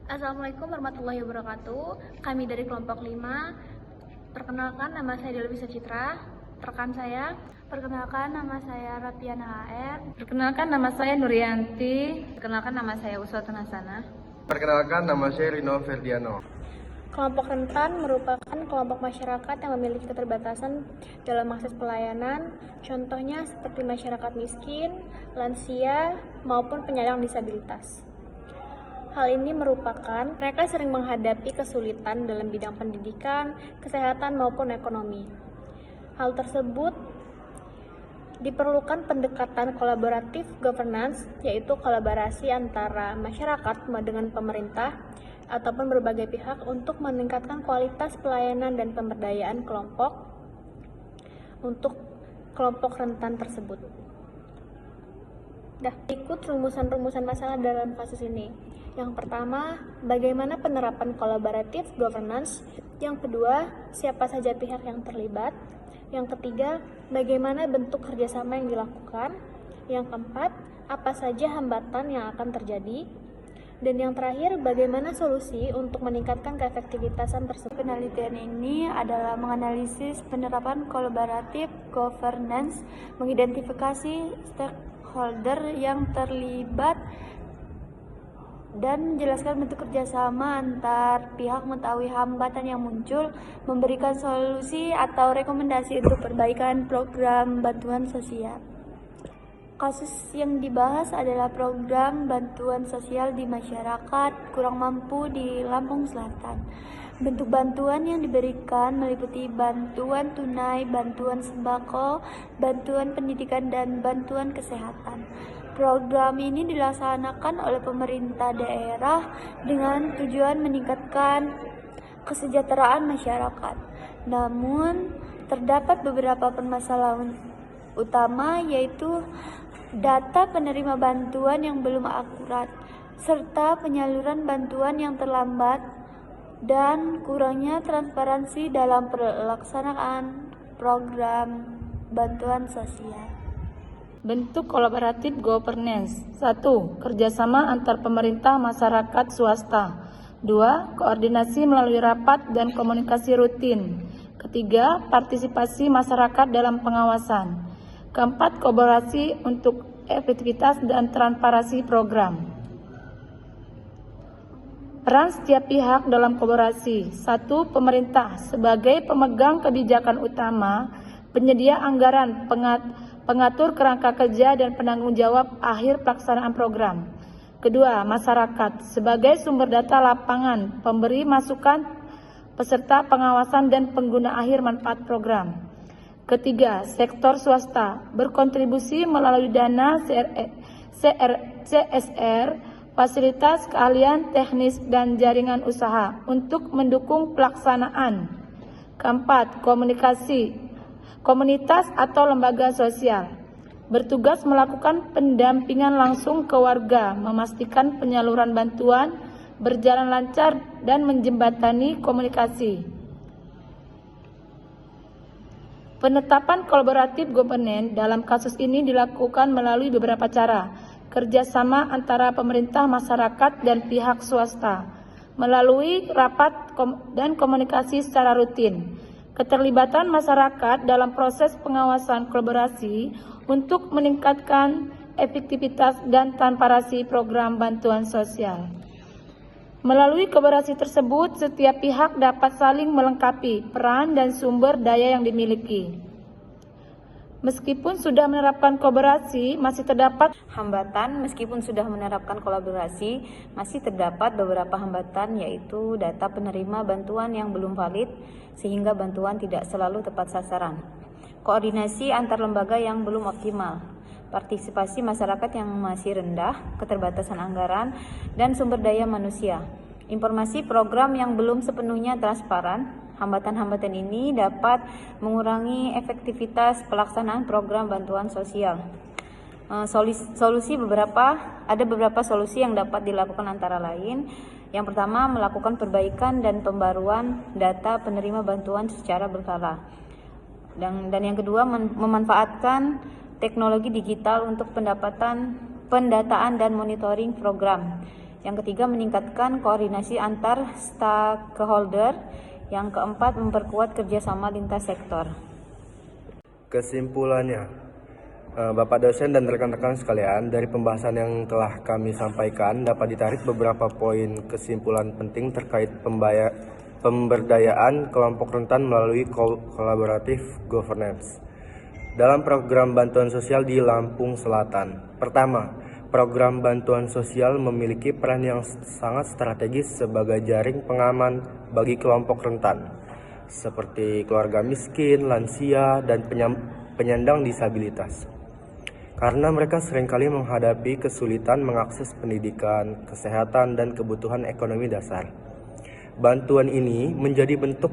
Assalamualaikum warahmatullahi wabarakatuh. Kami dari kelompok 5. Perkenalkan, nama saya Delvisa Citra. Rekan saya. Perkenalkan, nama saya Rapiana HR. Perkenalkan, nama saya Nurianti. Perkenalkan, nama saya Uswatun Hasanah. Perkenalkan, nama saya Rino Ferdiano. Kelompok rentan merupakan kelompok masyarakat yang memiliki keterbatasan dalam akses pelayanan, contohnya seperti masyarakat miskin, lansia, maupun penyandang disabilitas. Hal ini merupakan mereka sering menghadapi kesulitan dalam bidang pendidikan, kesehatan, maupun ekonomi. Hal tersebut diperlukan pendekatan kolaboratif governance, yaitu kolaborasi antara masyarakat dengan pemerintah ataupun berbagai pihak untuk meningkatkan kualitas pelayanan dan pemberdayaan kelompok untuk kelompok rentan tersebut. Ikut rumusan-rumusan masalah dalam kasus ini. Yang pertama, bagaimana penerapan kolaboratif governance. Yang kedua, siapa saja pihak yang terlibat. Yang ketiga, bagaimana bentuk kerjasama yang dilakukan. Yang keempat, apa saja hambatan yang akan terjadi. Dan yang terakhir, bagaimana solusi untuk meningkatkan keefektivitasan tersebut. Penelitian ini adalah menganalisis penerapan kolaboratif governance, mengidentifikasi stakeholder yang terlibat, dan menjelaskan bentuk kerjasama antar pihak, mengetahui hambatan yang muncul, memberikan solusi atau rekomendasi untuk perbaikan program bantuan sosial. Kasus yang dibahas adalah program bantuan sosial di masyarakat kurang mampu di Lampung Selatan. Bentuk bantuan yang diberikan meliputi bantuan tunai, bantuan sembako, bantuan pendidikan, dan bantuan kesehatan. Program ini dilaksanakan oleh pemerintah daerah dengan tujuan meningkatkan kesejahteraan masyarakat. Namun, terdapat beberapa permasalahan utama, yaitu data penerima bantuan yang belum akurat, serta penyaluran bantuan yang terlambat, dan kurangnya transparansi dalam pelaksanaan program bantuan sosial. Bentuk kolaboratif governance. 1. Kerjasama antar pemerintah, masyarakat, swasta. 2. Koordinasi melalui rapat dan komunikasi rutin. Ketiga, partisipasi masyarakat dalam pengawasan. Keempat, kolaborasi untuk efektivitas dan transparansi program. Peran setiap pihak dalam kolaborasi. 1. Pemerintah sebagai pemegang kebijakan utama, penyedia anggaran, pengatur kerangka kerja, dan penanggung jawab akhir pelaksanaan program. Kedua, masyarakat sebagai sumber data lapangan, pemberi masukan, peserta pengawasan, dan pengguna akhir manfaat program. Ketiga, sektor swasta berkontribusi melalui dana CSR, fasilitas keahlian teknis, dan jaringan usaha untuk mendukung pelaksanaan. Keempat, komunitas atau lembaga sosial bertugas melakukan pendampingan langsung ke warga, memastikan penyaluran bantuan berjalan lancar, dan menjembatani komunikasi. Penetapan kolaboratif governance dalam kasus ini dilakukan melalui beberapa cara. Kerjasama antara pemerintah, masyarakat, dan pihak swasta, melalui rapat dan komunikasi secara rutin. Keterlibatan masyarakat dalam proses pengawasan kolaborasi untuk meningkatkan efektivitas dan transparansi program bantuan sosial. Melalui kolaborasi tersebut, setiap pihak dapat saling melengkapi peran dan sumber daya yang dimiliki. Meskipun sudah menerapkan kolaborasi, masih terdapat hambatan. Meskipun sudah menerapkan kolaborasi, masih terdapat beberapa hambatan, yaitu data penerima bantuan yang belum valid, sehingga bantuan tidak selalu tepat sasaran. Koordinasi antar lembaga yang belum optimal, partisipasi masyarakat yang masih rendah, keterbatasan anggaran, dan sumber daya manusia. Informasi program yang belum sepenuhnya transparan. Hambatan-hambatan ini dapat mengurangi efektivitas pelaksanaan program bantuan sosial. Ada beberapa solusi yang dapat dilakukan, antara lain: yang pertama, melakukan perbaikan dan pembaruan data penerima bantuan secara berkala. Dan yang kedua, memanfaatkan teknologi digital untuk pendataan dan monitoring program. Yang ketiga, meningkatkan koordinasi antar stakeholder. Yang keempat, memperkuat kerjasama lintas sektor. Kesimpulannya, Bapak dosen dan rekan-rekan sekalian, dari pembahasan yang telah kami sampaikan dapat ditarik beberapa poin kesimpulan penting terkait pemberdayaan kelompok rentan melalui collaborative governance dalam program bantuan sosial di Lampung Selatan. Pertama, program bantuan sosial memiliki peran yang sangat strategis sebagai jaring pengaman bagi kelompok rentan, seperti keluarga miskin, lansia, dan penyandang disabilitas. Karena mereka seringkali menghadapi kesulitan mengakses pendidikan, kesehatan, dan kebutuhan ekonomi dasar. Bantuan ini menjadi bentuk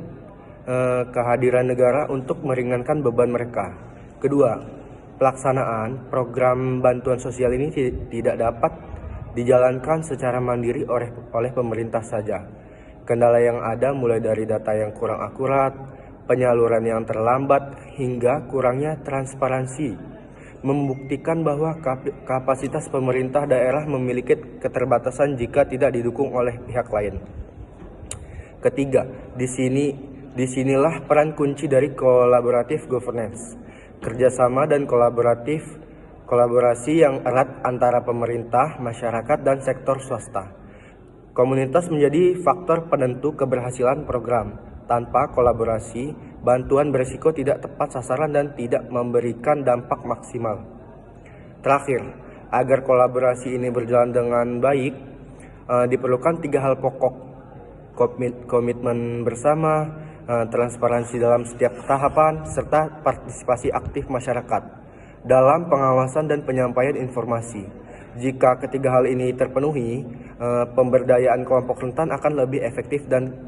kehadiran negara untuk meringankan beban mereka. Kedua, pelaksanaan program bantuan sosial ini tidak dapat dijalankan secara mandiri oleh pemerintah saja. Kendala yang ada mulai dari data yang kurang akurat, penyaluran yang terlambat, hingga kurangnya transparansi, membuktikan bahwa kapasitas pemerintah daerah memiliki keterbatasan jika tidak didukung oleh pihak lain. Ketiga, disinilah peran kunci dari collaborative governance, kerjasama dan kolaborasi yang erat antara pemerintah, masyarakat, dan sektor swasta. Komunitas menjadi faktor penentu keberhasilan program. Tanpa kolaborasi, bantuan berisiko tidak tepat sasaran dan tidak memberikan dampak maksimal. Terakhir, agar kolaborasi ini berjalan dengan baik, diperlukan 3 hal pokok: komitmen bersama, transparansi dalam setiap tahapan, serta partisipasi aktif masyarakat dalam pengawasan dan penyampaian informasi. Jika ketiga hal ini terpenuhi, pemberdayaan kelompok rentan akan lebih efektif dan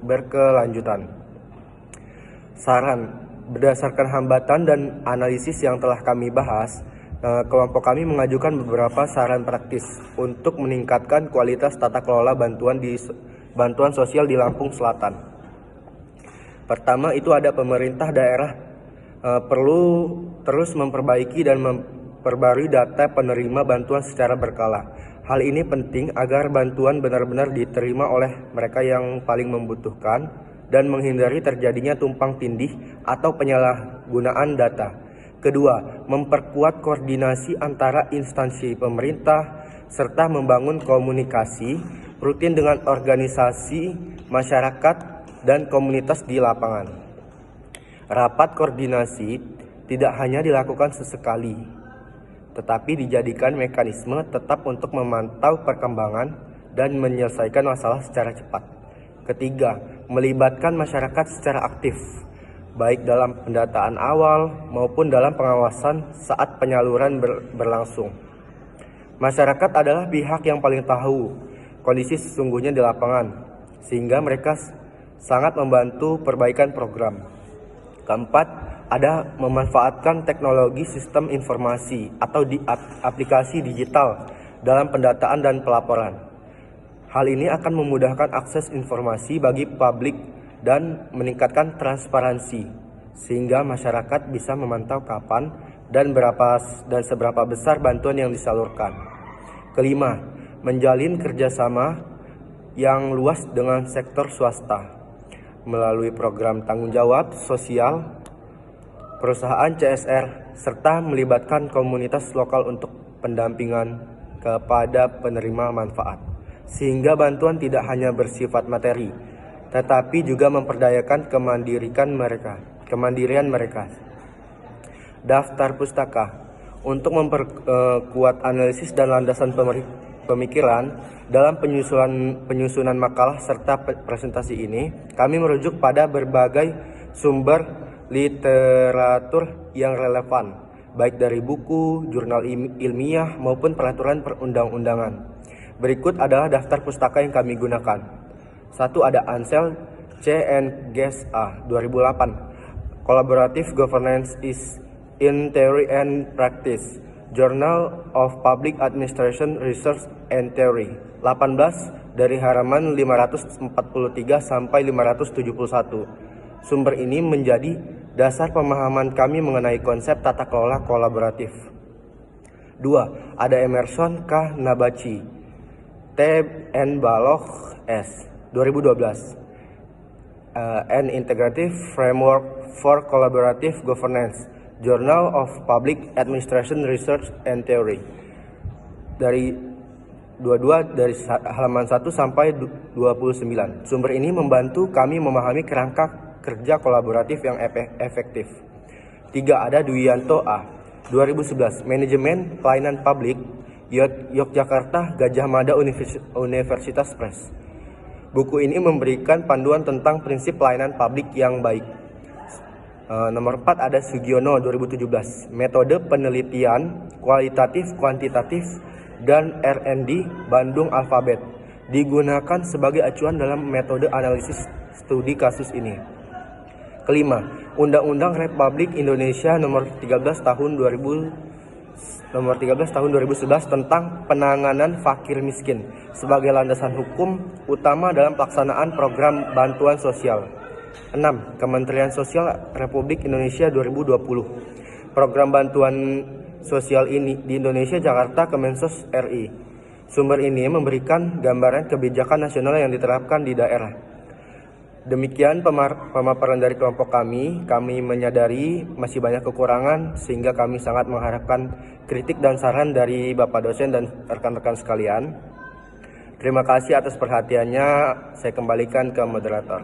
berkelanjutan. Saran, berdasarkan hambatan dan analisis yang telah kami bahas, kelompok kami mengajukan beberapa saran praktis untuk meningkatkan kualitas tata kelola bantuan sosial di Lampung Selatan. Pertama, itu ada pemerintah daerah perlu terus memperbaiki dan memperbarui data penerima bantuan secara berkala. Hal ini penting agar bantuan benar-benar diterima oleh mereka yang paling membutuhkan dan menghindari terjadinya tumpang tindih atau penyalahgunaan data. Kedua, memperkuat koordinasi antara instansi pemerintah serta membangun komunikasi rutin dengan organisasi, masyarakat, dan komunitas di lapangan. Rapat koordinasi tidak hanya dilakukan sesekali, tetapi dijadikan mekanisme tetap untuk memantau perkembangan dan menyelesaikan masalah secara cepat. Ketiga, melibatkan masyarakat secara aktif, baik dalam pendataan awal maupun dalam pengawasan saat penyaluran berlangsung. Masyarakat adalah pihak yang paling tahu kondisi sesungguhnya di lapangan, sehingga mereka sangat membantu perbaikan program. Keempat, ada memanfaatkan teknologi sistem informasi atau aplikasi digital dalam pendataan dan pelaporan. Hal ini akan memudahkan akses informasi bagi publik dan meningkatkan transparansi, sehingga masyarakat bisa memantau kapan dan seberapa besar bantuan yang disalurkan. Kelima, menjalin kerjasama yang luas dengan sektor swasta melalui program tanggung jawab sosial, perusahaan CSR, serta melibatkan komunitas lokal untuk pendampingan kepada penerima manfaat, sehingga bantuan tidak hanya bersifat materi, tetapi juga memperdayakan kemandirian mereka. Daftar pustaka. Untuk memperkuat analisis dan landasan pemikiran dalam penyusunan makalah serta presentasi ini, kami merujuk pada berbagai sumber literatur yang relevan, baik dari buku, jurnal ilmiah, maupun peraturan perundang-undangan. Berikut adalah daftar pustaka yang kami gunakan. 1. Ada Ansel C. and Guess A. 2008, Collaborative Governance is in Theory and Practice, Journal of Public Administration Research and Theory, 18 dari halaman 543 sampai 571. Sumber ini menjadi dasar pemahaman kami mengenai konsep tata kelola kolaboratif. 2. Ada Emerson K. Nabachi, T. N. Baloch S. 2012. An Integrative Framework for Collaborative Governance, Journal of Public Administration Research and Theory. Dari halaman 1 sampai 29. Sumber ini membantu kami memahami kerangka kerja kolaboratif yang efektif. 3. Ada Dwianto A. 2011. Manajemen Pelayanan Publik, Yogyakarta, Gajah Mada Universitas Press. Buku ini memberikan panduan tentang prinsip pelayanan publik yang baik. Nomor 4 ada Sugiono 2017. Metode penelitian kualitatif, kuantitatif, dan R&D Bandung Alfabet digunakan sebagai acuan dalam metode analisis studi kasus ini. Kelima, Undang-Undang Republik Indonesia Nomor 13 Tahun 2011 tentang penanganan fakir miskin sebagai landasan hukum utama dalam pelaksanaan program bantuan sosial. 6. Kementerian Sosial Republik Indonesia 2020. Program bantuan sosial ini di Indonesia Jakarta Kemensos RI. Sumber ini memberikan gambaran kebijakan nasional yang diterapkan di daerah. Demikian pemaparan dari kelompok kami. Kami menyadari masih banyak kekurangan sehingga kami sangat mengharapkan kritik dan saran dari Bapak dosen dan rekan-rekan sekalian. Terima kasih atas perhatiannya. Saya kembalikan ke moderator.